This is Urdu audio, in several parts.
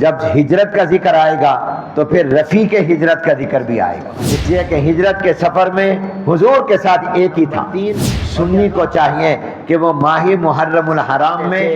جب ہجرت کا ذکر آئے گا تو پھر رفیق ہجرت کا ذکر بھی آئے گا، اس لیے کہ ہجرت کے سفر میں حضور کے ساتھ ایک ہی تھا۔ سنی کو چاہیے کہ وہ ماہ محرم الحرام میں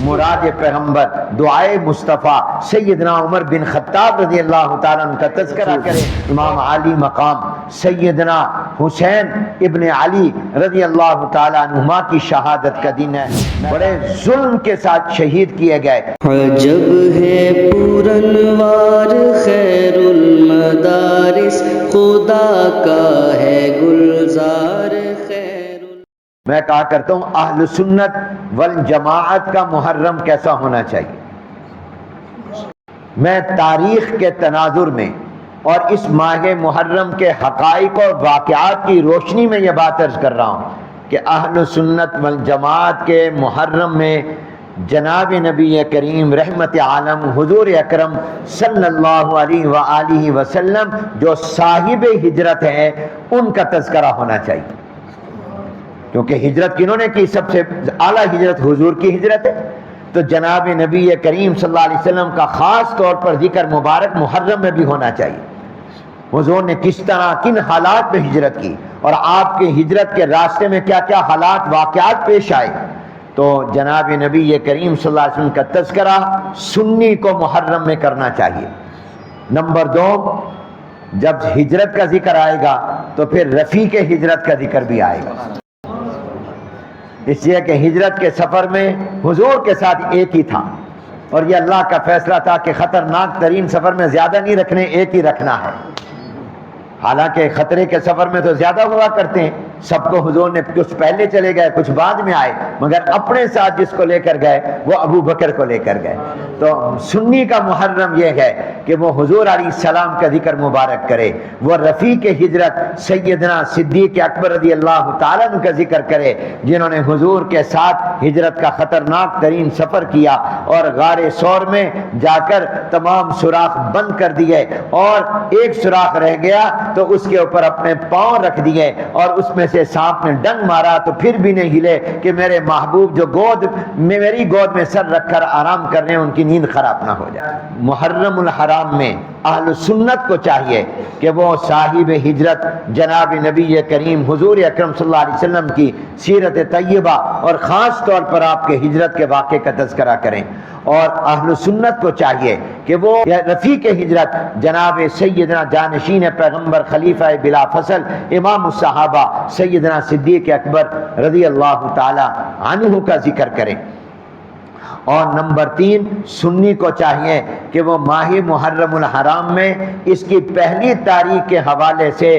مراد پیغمبر دعائے مصطفیٰ سیدنا عمر بن خطاب رضی اللہ تعالیٰ عنہ کا تذکرہ کرے، امام علی مقام سیدنا حسین ابن علی رضی اللہ تعالیٰ عنہما کی شہادت کا دن ہے، بڑے ظلم کے ساتھ شہید کیے گئے۔ عجب ہے پورنوار خیر المدارس، خدا کا ہے گلزار خیر۔ میں کہا کرتا ہوں اہل سنت والجماعت کا محرم کیسا ہونا چاہیے۔ میں تاریخ کے تناظر میں اور اس ماہ محرم کے حقائق اور واقعات کی روشنی میں یہ بات عرض کر رہا ہوں کہ اہل سنت والجماعت کے محرم میں جناب نبی کریم رحمت عالم حضور اکرم صلی اللہ علیہ وآلہ وسلم جو صاحب ہجرت ہیں ان کا تذکرہ ہونا چاہیے، کیونکہ ہجرت کنہوں نے کی؟ سب سے اعلیٰ ہجرت حضور کی ہجرت ہے، تو جناب نبی کریم صلی اللہ علیہ وسلم کا خاص طور پر ذکر مبارک محرم میں بھی ہونا چاہیے۔ حضور نے کس طرح کن حالات میں ہجرت کی اور آپ کے ہجرت کے راستے میں کیا کیا حالات واقعات پیش آئے، تو جناب نبی کریم صلی اللہ علیہ وسلم کا تذکرہ سنی کو محرم میں کرنا چاہیے۔ نمبر 2، جب ہجرت کا ذکر آئے گا تو پھر رفیق ہجرت کا ذکر بھی آئے گا، اس لیے کہ ہجرت کے سفر میں حضور کے ساتھ ایک ہی تھا، اور یہ اللہ کا فیصلہ تھا کہ خطرناک ترین سفر میں زیادہ نہیں رکھنے، ایک ہی رکھنا ہے۔ حالانکہ خطرے کے سفر میں تو زیادہ ہوا کرتے ہیں، سب کو حضور نے کچھ پہلے چلے گئے کچھ بعد میں آئے، مگر اپنے ساتھ جس کو لے کر گئے وہ ابو بکر کو لے کر گئے۔ تو سنی کا محرم یہ ہے کہ وہ حضور علیہ السلام کا ذکر مبارک کرے، وہ رفیق ہجرت سیدنا صدیق اکبر رضی اللہ تعالیٰ عنہ کا ذکر کرے، جنہوں نے حضور کے ساتھ ہجرت کا خطرناک ترین سفر کیا اور غار ثور میں جا کر تمام سوراخ بند کر دیے، اور ایک سوراخ رہ گیا تو اس کے اوپر اپنے پاؤں رکھ دیے، اور اس میں سے سانپ نے ڈنگ مارا تو پھر بھی نہیں ہلے کہ میرے محبوب جو میری گود میں سر رکھ کر آرام کر رہے ہیں ان کی نیند خراب نہ ہو جائے۔ محرم الحرام میں اہل سنت کو چاہیے کہ وہ صاحب ہجرت جناب نبی کریم حضور اکرم صلی اللہ علیہ وسلم کی سیرت طیبہ اور خاص طور پر آپ کے ہجرت کے واقعے کا تذکرہ کریں، اور اہل سنت کو چاہیے کہ وہ رفیق ہجرت جناب سیدنا جانشین پیغمبر خلیفہ بلا فصل امام الصحابہ سیدنا صدیق اکبر رضی اللہ تعالی عنہ کا ذکر کریں۔ اور نمبر 3، سنی کو چاہیے کہ وہ ماہ محرم الحرام میں اس کی پہلی تاریخ کے حوالے سے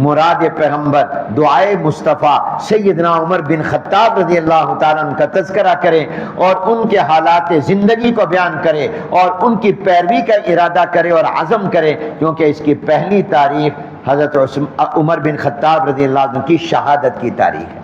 مراد پیغمبر دعائے مصطفیٰ سیدنا عمر بن خطاب رضی اللہ تعالیٰ عنہ کا تذکرہ کرے اور ان کے حالات زندگی کو بیان کرے اور ان کی پیروی کا ارادہ کرے اور عزم کرے، کیونکہ اس کی پہلی تاریخ حضرت عمر بن خطاب رضی اللہ عنہ کی شہادت کی تاریخ ہے۔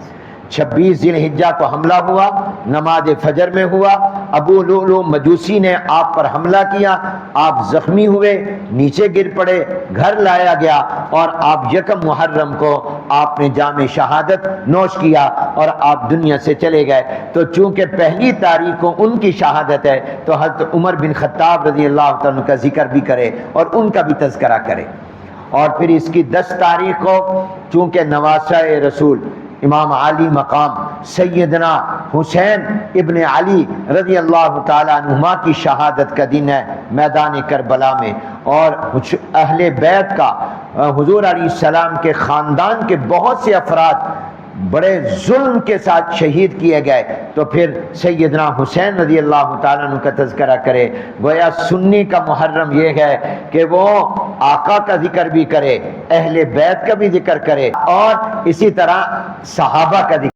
26 ذی الحجہ کو حملہ ہوا، نماز فجر میں ہوا، ابو لؤلؤ مجوسی نے آپ پر حملہ کیا، آپ زخمی ہوئے، نیچے گر پڑے، گھر لایا گیا، اور آپ 1 محرم کو آپ نے جام شہادت نوش کیا اور آپ دنیا سے چلے گئے۔ تو چونکہ پہلی تاریخ کو ان کی شہادت ہے تو حضرت عمر بن خطاب رضی اللہ عنہ کا ذکر بھی کرے اور ان کا بھی تذکرہ کرے۔ اور پھر اس کی 10 تاریخ کو چونکہ نواسہ رسول امام علی مقام سیدنا حسین ابن علی رضی اللہ تعالی عنہما کی شہادت کا دن ہے میدان کربلا میں، اور اہل بیت کا حضور علیہ السلام کے خاندان کے بہت سے افراد بڑے ظلم کے ساتھ شہید کیے گئے، تو پھر سیدنا حسین رضی اللہ تعالیٰ عنہ کا تذکرہ کرے۔ گویا سنی کا محرم یہ ہے کہ وہ آقا کا ذکر بھی کرے، اہل بیت کا بھی ذکر کرے، اور اسی طرح صحابہ کا ذکر